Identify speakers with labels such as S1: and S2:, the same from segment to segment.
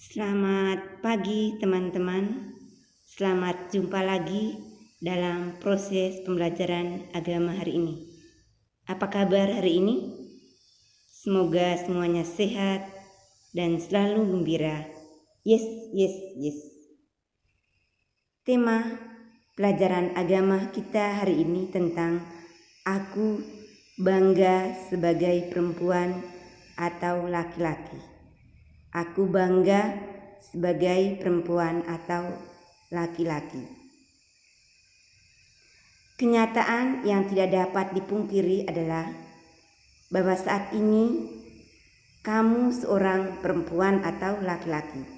S1: Selamat pagi teman-teman. Selamat jumpa lagi dalam proses pembelajaran agama hari ini. Apa kabar hari ini? Semoga semuanya sehat dan selalu gembira. Yes. Tema pelajaran agama kita hari ini tentang aku bangga sebagai perempuan atau laki-laki. Aku bangga sebagai perempuan atau laki-laki. Kenyataan yang tidak dapat dipungkiri adalah bahwa saat ini kamu seorang perempuan atau laki-laki.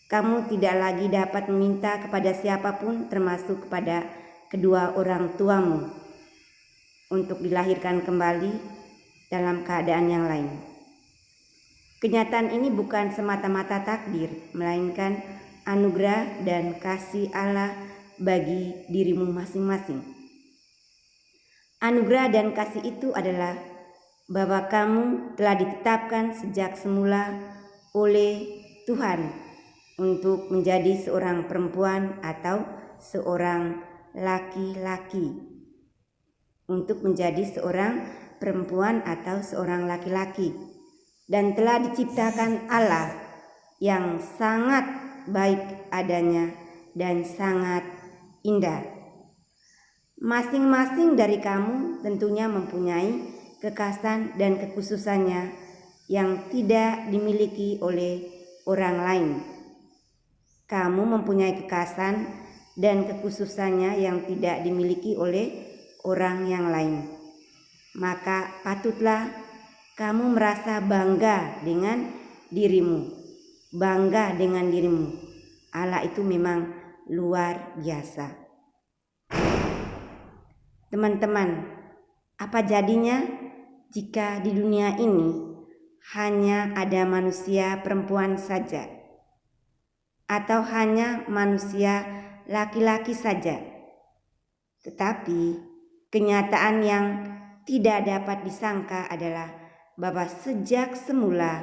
S1: Kamu tidak lagi dapat meminta kepada siapapun, termasuk kepada kedua orang tuamu, untuk dilahirkan kembali dalam keadaan yang lain. Kenyataan ini bukan semata-mata takdir, melainkan anugerah dan kasih Allah bagi dirimu masing-masing. Anugerah dan kasih itu adalah bahwa kamu telah ditetapkan sejak semula oleh Tuhan untuk menjadi seorang perempuan atau seorang laki-laki. Untuk menjadi seorang perempuan atau seorang laki-laki. Dan telah diciptakan Allah yang sangat baik adanya dan sangat indah. Masing-masing dari kamu tentunya mempunyai kekhasan dan kekhususannya yang tidak dimiliki oleh orang lain. Kamu mempunyai kekhasan dan kekhususannya yang tidak dimiliki oleh orang yang lain. Maka patutlah kamu merasa bangga dengan dirimu. Bangga dengan dirimu. Allah itu memang luar biasa. Teman-teman, apa jadinya jika di dunia ini hanya ada manusia perempuan saja? Atau hanya manusia laki-laki saja? Tetapi kenyataan yang tidak dapat disangka adalah bahwa sejak semula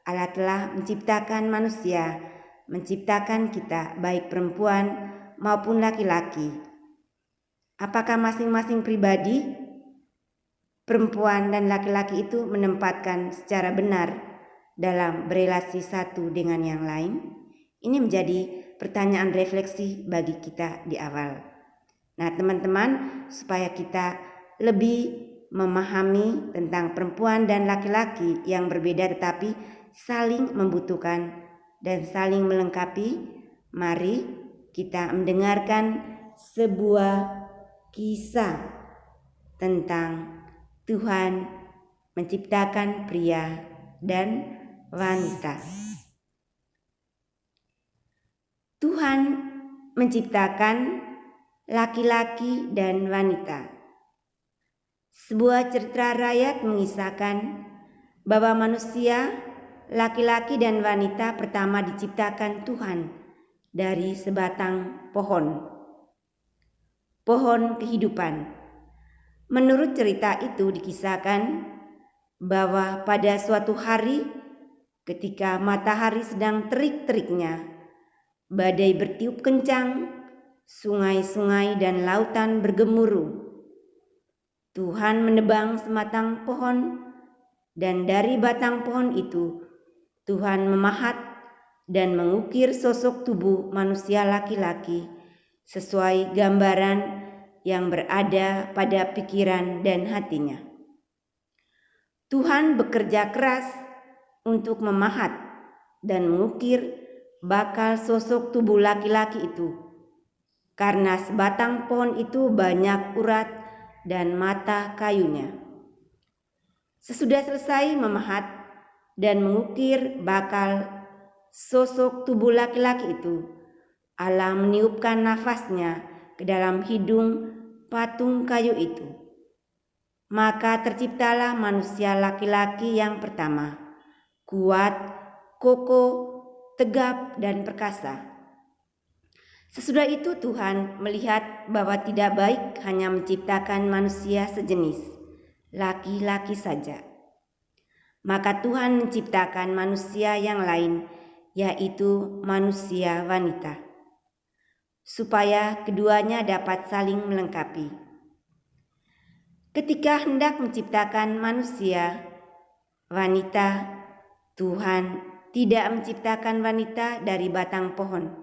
S1: Allah telah menciptakan manusia, menciptakan kita baik perempuan maupun laki-laki. Apakah masing-masing pribadi, perempuan dan laki-laki itu menempatkan secara benar dalam berelasi satu dengan yang lain? Ini menjadi pertanyaan refleksi bagi kita di awal. Nah teman-teman, supaya kita lebih memahami tentang perempuan dan laki-laki yang berbeda tetapi saling membutuhkan dan saling melengkapi, mari kita mendengarkan sebuah kisah tentang Tuhan menciptakan pria dan wanita. Tuhan menciptakan laki-laki dan wanita. Sebuah cerita rakyat mengisahkan bahwa manusia, laki-laki dan wanita pertama diciptakan Tuhan dari sebatang pohon. Pohon kehidupan. Menurut cerita itu dikisahkan bahwa pada suatu hari ketika matahari sedang terik-teriknya, badai bertiup kencang, sungai-sungai dan lautan bergemuruh. Tuhan menebang sebatang pohon dan dari batang pohon itu Tuhan memahat dan mengukir sosok tubuh manusia laki-laki sesuai gambaran yang berada pada pikiran dan hatinya. Tuhan bekerja keras untuk memahat dan mengukir bakal sosok tubuh laki-laki itu karena sebatang pohon itu banyak urat dan mata kayunya. Sesudah selesai memahat dan mengukir bakal sosok tubuh laki-laki itu, Allah meniupkan nafasnya ke dalam hidung patung kayu itu. Maka terciptalah manusia laki-laki yang pertama, kuat, kokoh, tegap dan perkasa. Sesudah itu Tuhan melihat bahwa tidak baik hanya menciptakan manusia sejenis, laki-laki saja. Maka Tuhan menciptakan manusia yang lain yaitu manusia wanita, supaya keduanya dapat saling melengkapi. Ketika hendak menciptakan manusia wanita, Tuhan tidak menciptakan wanita dari batang pohon,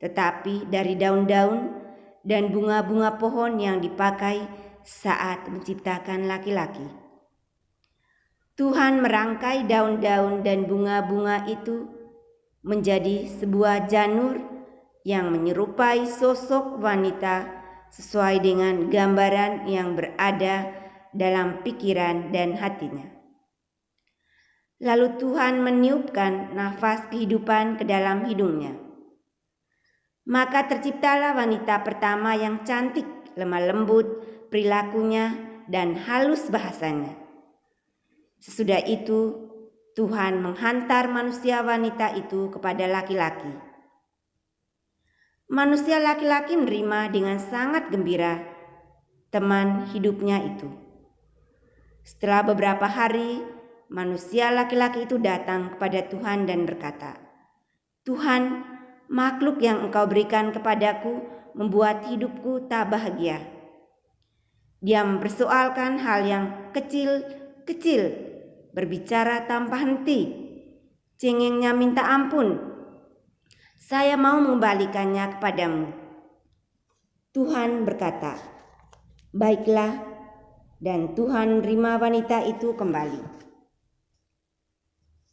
S1: tetapi dari daun-daun dan bunga-bunga pohon yang dipakai saat menciptakan laki-laki. Tuhan merangkai daun-daun dan bunga-bunga itu menjadi sebuah janur yang menyerupai sosok wanita sesuai dengan gambaran yang berada dalam pikiran dan hatinya. Lalu Tuhan meniupkan nafas kehidupan ke dalam hidungnya. Maka terciptalah wanita pertama yang cantik, lemah lembut perilakunya, dan halus bahasanya. Sesudah itu, Tuhan menghantar manusia wanita itu kepada laki-laki. Manusia laki-laki menerima dengan sangat gembira teman hidupnya itu. Setelah beberapa hari, manusia laki-laki itu datang kepada Tuhan dan berkata, "Tuhan, makhluk yang Engkau berikan kepadaku membuat hidupku tak bahagia." Dia mempersoalkan hal yang kecil-kecil, berbicara tanpa henti, cengengnya minta ampun. "Saya mau mengembalikannya kepadamu." Tuhan berkata, "Baiklah," dan Tuhan menerima wanita itu kembali.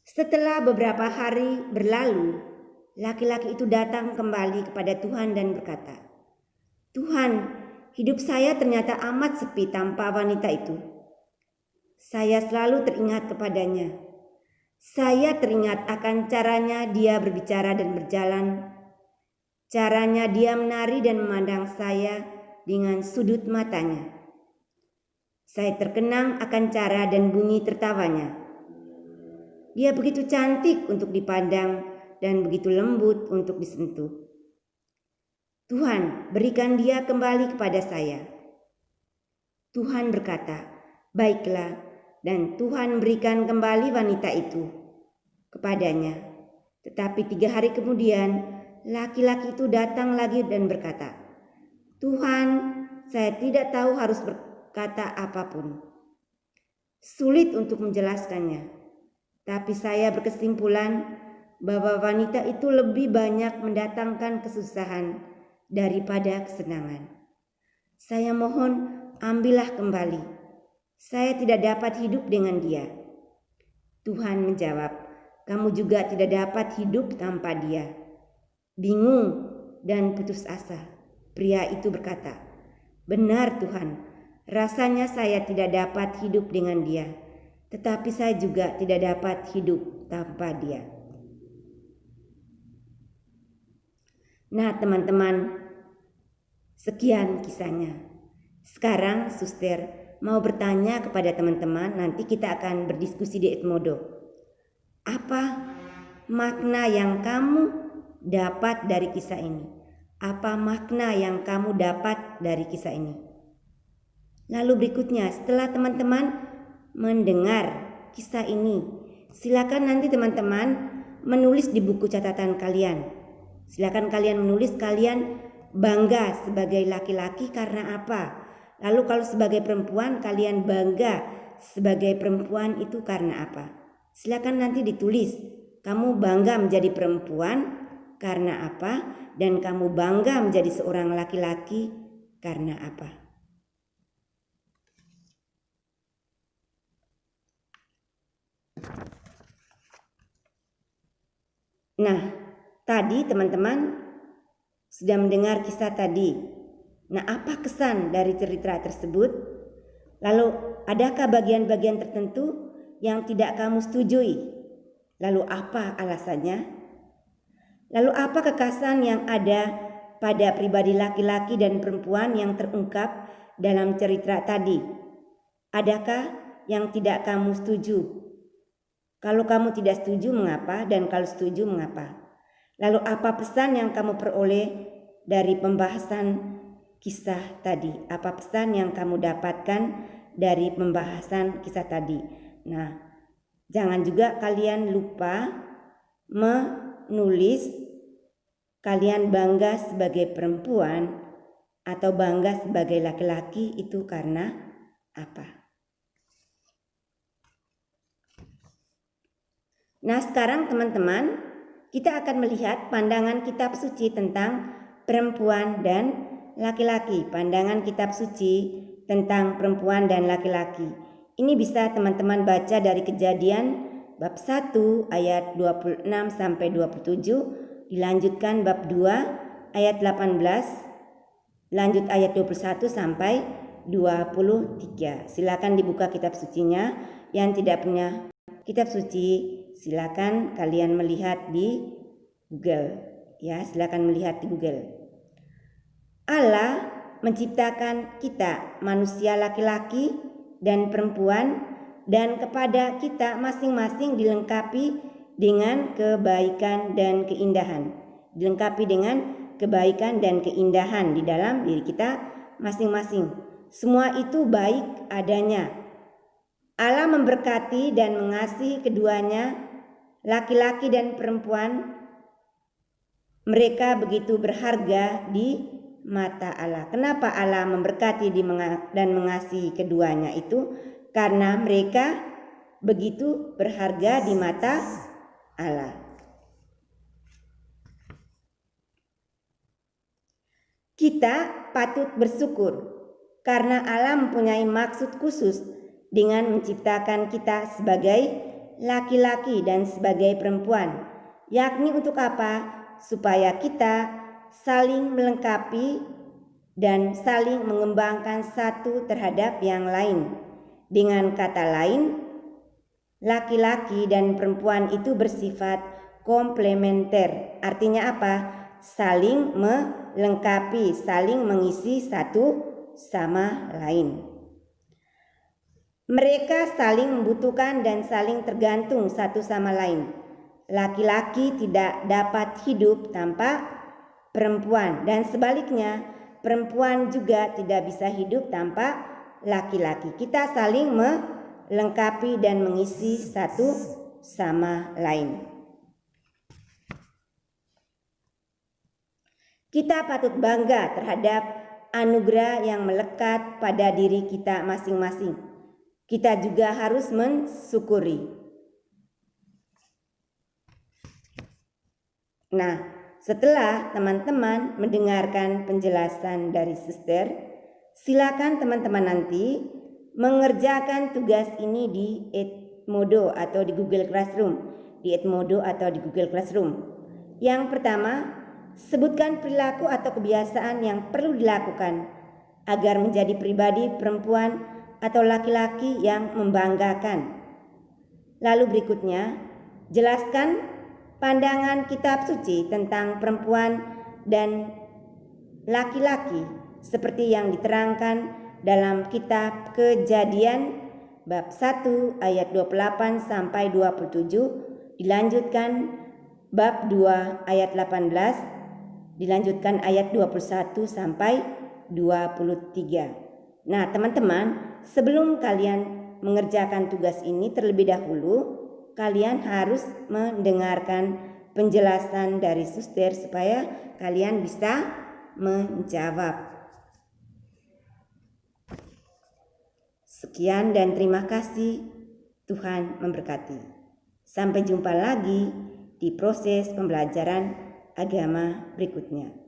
S1: Setelah beberapa hari berlalu, laki-laki itu datang kembali kepada Tuhan dan berkata, "Tuhan, hidup saya ternyata amat sepi tanpa wanita itu. Saya selalu teringat kepadanya. Saya teringat akan caranya dia berbicara dan berjalan, caranya dia menari dan memandang saya dengan sudut matanya. Saya terkenang akan cara dan bunyi tertawanya. Dia begitu cantik untuk dipandang dan begitu lembut untuk disentuh. Tuhan, berikan dia kembali kepada saya." Tuhan berkata, "Baiklah," dan Tuhan berikan kembali wanita itu kepadanya. Tetapi 3 hari kemudian, laki-laki itu datang lagi dan berkata, "Tuhan, saya tidak tahu harus berkata apapun. Sulit untuk menjelaskannya. Tapi saya berkesimpulan bahwa wanita itu lebih banyak mendatangkan kesusahan daripada kesenangan. Saya mohon, ambillah kembali. Saya tidak dapat hidup dengan dia." Tuhan menjawab, "Kamu juga tidak dapat hidup tanpa dia." Bingung dan putus asa, pria itu berkata, "Benar Tuhan, rasanya saya tidak dapat hidup dengan dia, tetapi saya juga tidak dapat hidup tanpa dia." Nah teman-teman, sekian kisahnya. Sekarang Suster mau bertanya kepada teman-teman, nanti kita akan berdiskusi di Edmodo. Apa makna yang kamu dapat dari kisah ini? Apa makna yang kamu dapat dari kisah ini? Lalu berikutnya, setelah teman-teman mendengar kisah ini, silakan nanti teman-teman menulis di buku catatan kalian. Silakan kalian menulis kalian bangga sebagai laki-laki karena apa. Lalu kalau sebagai perempuan kalian bangga sebagai perempuan itu karena apa. Silakan nanti ditulis, kamu bangga menjadi perempuan karena apa, dan kamu bangga menjadi seorang laki-laki karena apa. Nah, tadi teman-teman sudah mendengar kisah tadi. Nah, apa kesan dari cerita tersebut? Lalu, adakah bagian-bagian tertentu yang tidak kamu setujui? Lalu apa alasannya? Lalu apa kekasan yang ada pada pribadi laki-laki dan perempuan yang terungkap dalam cerita tadi? Adakah yang tidak kamu setuju? Kalau kamu tidak setuju, mengapa? Dan kalau setuju, mengapa? Lalu apa pesan yang kamu peroleh dari pembahasan kisah tadi? Apa pesan yang kamu dapatkan dari pembahasan kisah tadi? Nah, jangan juga kalian lupa menulis kalian bangga sebagai perempuan atau bangga sebagai laki-laki itu karena apa? Nah, sekarang teman-teman, kita akan melihat pandangan kitab suci tentang perempuan dan laki-laki. Pandangan kitab suci tentang perempuan dan laki-laki. Ini bisa teman-teman baca dari Kejadian bab 1 ayat 26 sampai 27, dilanjutkan bab 2 ayat 18, lanjut ayat 21 sampai 23. Silakan dibuka kitab sucinya. Yang tidak punya kitab suci, silakan kalian melihat di Google. Ya, silakan melihat di Google. Allah menciptakan kita manusia laki-laki dan perempuan, dan kepada kita masing-masing dilengkapi dengan kebaikan dan keindahan. Dilengkapi dengan kebaikan dan keindahan di dalam diri kita masing-masing. Semua itu baik adanya. Allah memberkati dan mengasihi keduanya, laki-laki dan perempuan. Mereka begitu berharga di mata Allah. Kenapa Allah memberkati dan mengasihi keduanya itu? Karena mereka begitu berharga di mata Allah. Kita patut bersyukur karena Allah mempunyai maksud khusus dengan menciptakan kita sebagai laki-laki dan sebagai perempuan. Yakni untuk apa? Supaya kita saling melengkapi dan saling mengembangkan satu terhadap yang lain. Dengan kata lain, laki-laki dan perempuan itu bersifat komplementer. Artinya apa? Saling melengkapi, saling mengisi satu sama lain. Mereka saling membutuhkan dan saling tergantung satu sama lain. Laki-laki tidak dapat hidup tanpa perempuan, dan sebaliknya perempuan juga tidak bisa hidup tanpa laki-laki. Kita saling melengkapi dan mengisi satu sama lain. Kita patut bangga terhadap anugerah yang melekat pada diri kita masing-masing. Kita juga harus mensyukuri. Nah, setelah teman-teman mendengarkan penjelasan dari suster, silakan teman-teman nanti mengerjakan tugas ini di Edmodo atau di Google Classroom. Di Edmodo atau di Google Classroom. Yang pertama, sebutkan perilaku atau kebiasaan yang perlu dilakukan agar menjadi pribadi perempuan atau laki-laki yang membanggakan. Lalu berikutnya, jelaskan pandangan kitab suci tentang perempuan dan laki-laki seperti yang diterangkan dalam kitab Kejadian bab 1 ayat 28 sampai 27, dilanjutkan bab 2 ayat 18, dilanjutkan ayat 21 sampai 23. Nah, teman-teman, sebelum kalian mengerjakan tugas ini terlebih dahulu, kalian harus mendengarkan penjelasan dari suster supaya kalian bisa menjawab. Sekian dan terima kasih. Tuhan memberkati. Sampai jumpa lagi di proses pembelajaran agama berikutnya.